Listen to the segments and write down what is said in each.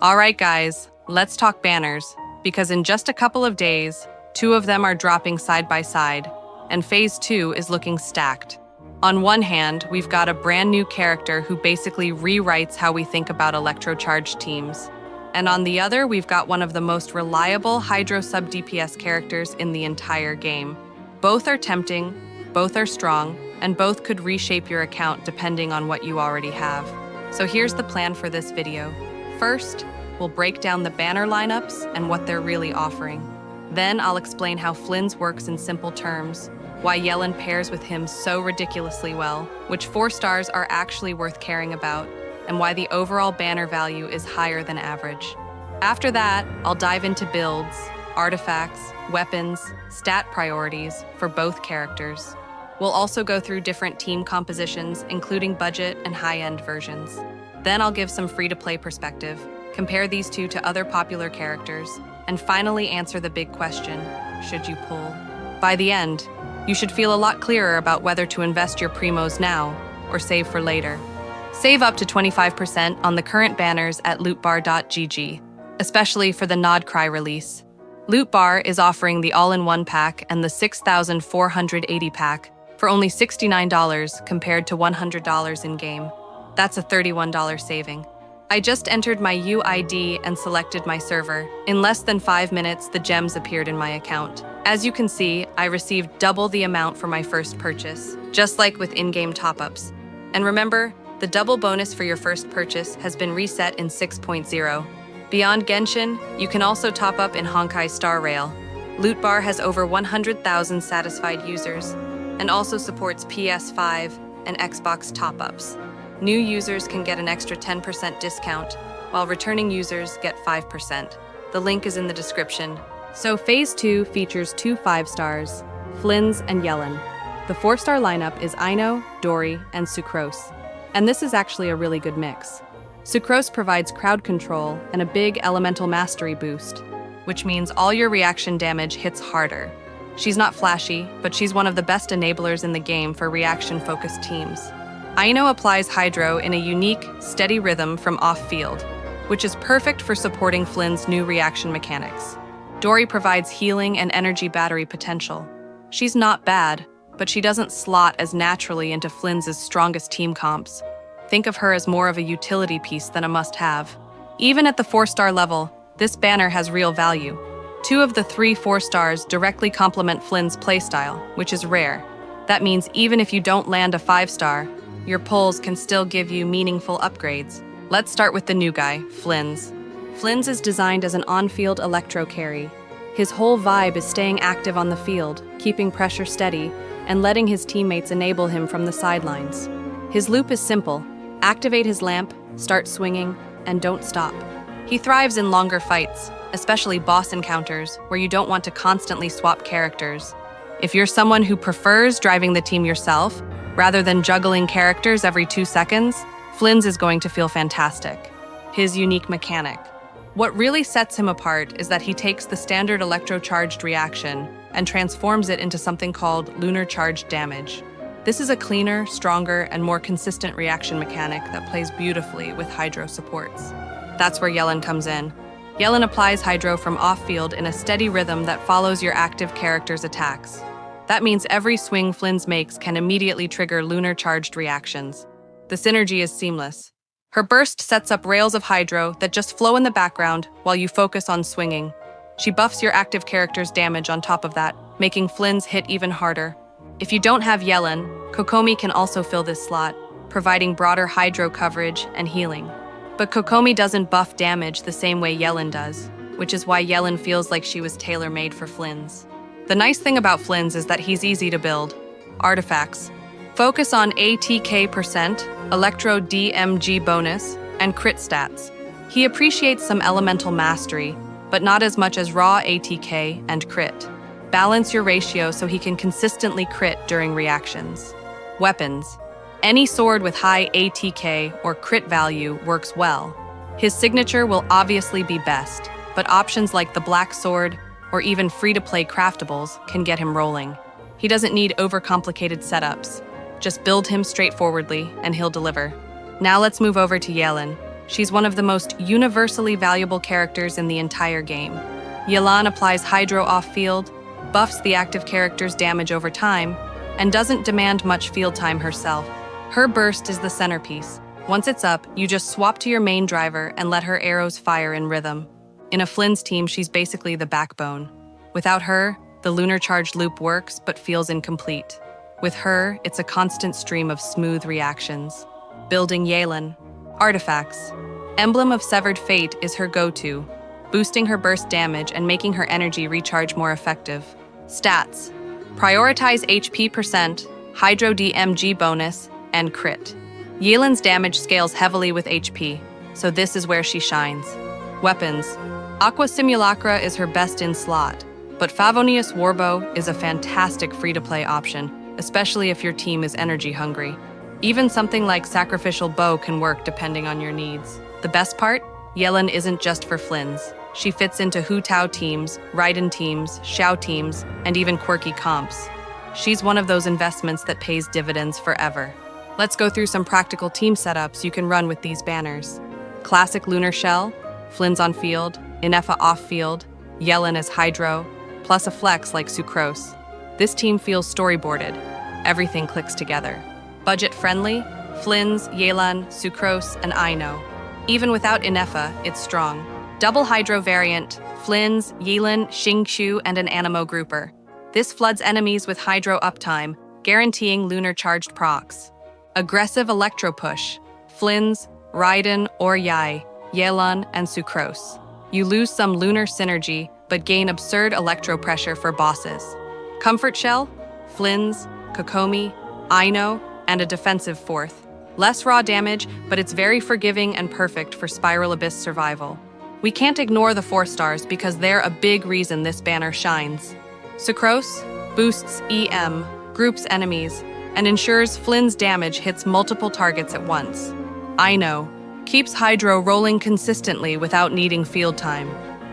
Alright guys, let's talk banners, because in just a couple of days, two of them are dropping side by side, and Phase 2 is looking stacked. On one hand, we've got a brand new character who basically rewrites how we think about electrocharged teams. And on the other, we've got one of the most reliable Hydro sub-DPS characters in the entire game. Both are tempting, both are strong, and both could reshape your account depending on what you already have. So here's the plan for this video. First, we'll break down the banner lineups and what they're really offering. Then I'll explain how FLINS works in simple terms, why Yelen pairs with him so ridiculously well, which 4 stars are actually worth caring about, and why the overall banner value is higher than average. After that, I'll dive into builds, artifacts, weapons, stat priorities for both characters. We'll also go through different team compositions, including budget and high-end versions. Then I'll give some free-to-play perspective, compare these two to other popular characters, and finally answer the big question, should you pull? By the end, you should feel a lot clearer about whether to invest your primos now or save for later. Save up to 25% on the current banners at lootbar.gg, especially for the Nod Cry release. Lootbar is offering the all-in-one pack and the 6,480 pack for only $69 compared to $100 in-game. That's a $31 saving. I just entered my UID and selected my server. In less than 5 minutes, the gems appeared in my account. As you can see, I received double the amount for my first purchase, just like with in-game top-ups. And remember, the double bonus for your first purchase has been reset in 6.0. Beyond Genshin, you can also top up in Honkai Star Rail. Lootbar has over 100,000 satisfied users and also supports PS5 and Xbox top-ups. New users can get an extra 10% discount, while returning users get 5%. The link is in the description. So Phase 2 features 2 5-stars, FLINS and Yelen. The 4-star lineup is Ino, Dory, and Sucrose. And this is actually a really good mix. Sucrose provides crowd control and a big elemental mastery boost, which means all your reaction damage hits harder. She's not flashy, but she's one of the best enablers in the game for reaction-focused teams. Ino applies Hydro in a unique, steady rhythm from off-field, which is perfect for supporting Flynn's new reaction mechanics. Dory provides healing and energy battery potential. She's not bad, but she doesn't slot as naturally into Flynn's strongest team comps. Think of her as more of a utility piece than a must-have. Even at the 4-star level, this banner has real value. 2 of the 3 4 stars directly complement Flynn's playstyle, which is rare. That means even if you don't land a 5-star, your pulls can still give you meaningful upgrades. Let's start with the new guy, FLINS. FLINS is designed as an on-field electro carry. His whole vibe is staying active on the field, keeping pressure steady, and letting his teammates enable him from the sidelines. His loop is simple. Activate his lamp, start swinging, and don't stop. He thrives in longer fights, especially boss encounters, where you don't want to constantly swap characters. If you're someone who prefers driving the team yourself, rather than juggling characters every 2 seconds, FLINS is going to feel fantastic. His unique mechanic. What really sets him apart is that he takes the standard electrocharged reaction and transforms it into something called lunar charged damage. This is a cleaner, stronger, and more consistent reaction mechanic that plays beautifully with Hydro supports. That's where Yelen comes in. Yelen applies Hydro from off-field in a steady rhythm that follows your active character's attacks. That means every swing FLINS makes can immediately trigger lunar-charged reactions. The synergy is seamless. Her burst sets up rails of Hydro that just flow in the background while you focus on swinging. She buffs your active character's damage on top of that, making FLINS hit even harder. If you don't have Yelen, Kokomi can also fill this slot, providing broader Hydro coverage and healing. But Kokomi doesn't buff damage the same way Yelen does, which is why Yelen feels like she was tailor-made for FLINS. The nice thing about FLINS is that he's easy to build. Artifacts. Focus on ATK%, Electro DMG bonus, and crit stats. He appreciates some elemental mastery, but not as much as raw ATK and crit. Balance your ratio so he can consistently crit during reactions. Weapons. Any sword with high ATK or crit value works well. His signature will obviously be best, but options like the Black Sword or even free-to-play craftables can get him rolling. He doesn't need overcomplicated setups. Just build him straightforwardly and he'll deliver. Now let's move over to Yelen. She's one of the most universally valuable characters in the entire game. Yelan applies Hydro off-field, buffs the active character's damage over time, and doesn't demand much field time herself. Her burst is the centerpiece. Once it's up, you just swap to your main driver and let her arrows fire in rhythm. In a FLINS team, she's basically the backbone. Without her, the lunar charge loop works but feels incomplete. With her, it's a constant stream of smooth reactions. Building Yelen. Artifacts. Emblem of Severed Fate is her go-to, boosting her burst damage and making her energy recharge more effective. Stats. Prioritize HP percent, Hydro DMG bonus, and crit. Yelen's damage scales heavily with HP, so this is where she shines. Weapons. Aqua Simulacra is her best in slot, but Favonius Warbow is a fantastic free-to-play option, especially if your team is energy hungry. Even something like Sacrificial Bow can work depending on your needs. The best part? Yelen isn't just for FLINS. She fits into Hu Tao teams, Raiden teams, Xiao teams, and even quirky comps. She's one of those investments that pays dividends forever. Let's go through some practical team setups you can run with these banners. Classic Lunar Shell, FLINS on field, Inefa off field, Yelen as Hydro, plus a flex like Sucrose. This team feels storyboarded. Everything clicks together. Budget-friendly, FLINS, Yelan, Sucrose, and Ino. Even without Inefa, it's strong. Double Hydro variant, FLINS, Yelen, Xingqiu, and an Animo grouper. This floods enemies with Hydro uptime, guaranteeing lunar charged procs. Aggressive Electro push, FLINS, Raiden or Yai, Yelan, and Sucrose. You lose some lunar synergy, but gain absurd electro pressure for bosses. Comfort Shell, FLINS, Kokomi, Ino, and a defensive fourth. Less raw damage, but it's very forgiving and perfect for Spiral Abyss survival. We can't ignore the 4 stars because they're a big reason this banner shines. Sucrose boosts EM, groups enemies, and ensures FLIN's damage hits multiple targets at once. Ino keeps Hydro rolling consistently without needing field time.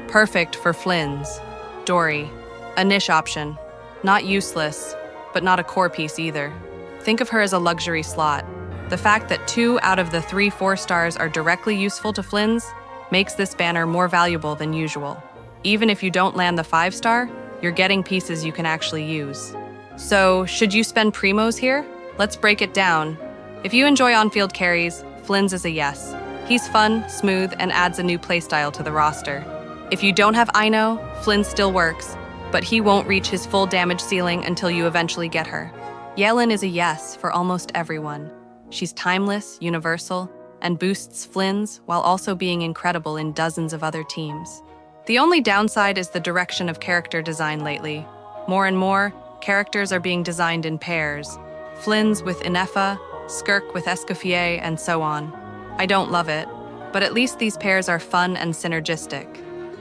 Perfect for FLINS. Dory, a niche option. Not useless, but not a core piece either. Think of her as a luxury slot. The fact that 2 out of the 3 4 stars are directly useful to FLINS makes this banner more valuable than usual. Even if you don't land the 5-star, you're getting pieces you can actually use. So, should you spend primos here? Let's break it down. If you enjoy on-field carries, FLINS is a yes. He's fun, smooth, and adds a new playstyle to the roster. If you don't have Ino, FLINS still works, but he won't reach his full damage ceiling until you eventually get her. Yelen is a yes for almost everyone. She's timeless, universal, and boosts FLINS while also being incredible in dozens of other teams. The only downside is the direction of character design lately. More and more, characters are being designed in pairs. FLINS with Inefa, Skirk with Escoffier, and so on. I don't love it, but at least these pairs are fun and synergistic.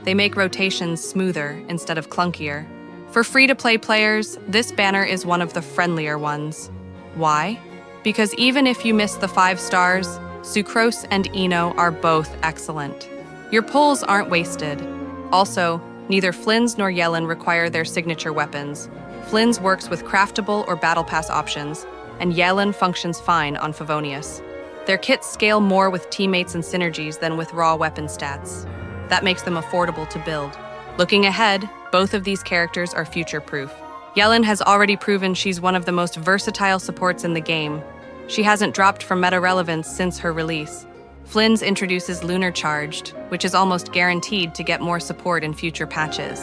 They make rotations smoother instead of clunkier. For free-to-play players, this banner is one of the friendlier ones. Why? Because even if you miss the 5 stars, Sucrose and Ino are both excellent. Your pulls aren't wasted. Also, neither FLINS nor Yelen require their signature weapons. FLINS works with craftable or battle pass options, and Yelen functions fine on Favonius. Their kits scale more with teammates and synergies than with raw weapon stats. That makes them affordable to build. Looking ahead, both of these characters are future-proof. Yelen has already proven she's one of the most versatile supports in the game. She hasn't dropped from meta relevance since her release. FLINS introduces Lunar Charged, which is almost guaranteed to get more support in future patches.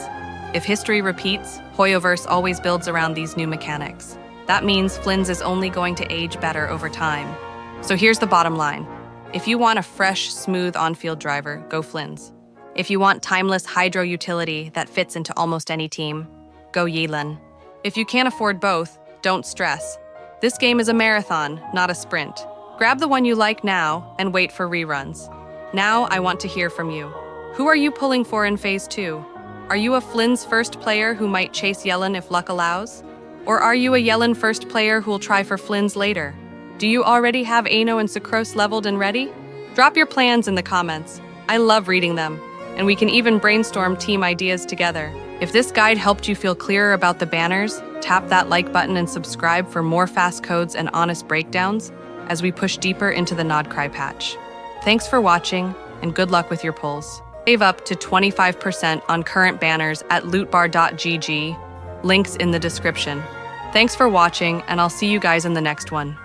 If history repeats, Hoyoverse always builds around these new mechanics. That means FLINS is only going to age better over time. So here's the bottom line. If you want a fresh, smooth on-field driver, go FLINS. If you want timeless Hydro utility that fits into almost any team, go Yelen. If you can't afford both, don't stress. This game is a marathon, not a sprint. Grab the one you like now and wait for reruns. Now I want to hear from you. Who are you pulling for in Phase 2? Are you a FLINS first player who might chase Yelen if luck allows? Or are you a Yelen first player who'll try for FLINS later? Do you already have Ino and Sucrose leveled and ready? Drop your plans in the comments. I love reading them, and we can even brainstorm team ideas together. If this guide helped you feel clearer about the banners, tap that like button and subscribe for more fast codes and honest breakdowns as we push deeper into the Nodcry patch. Thanks for watching, and good luck with your pulls. Save up to 25% on current banners at lootbar.gg, links in the description. Thanks for watching, and I'll see you guys in the next one.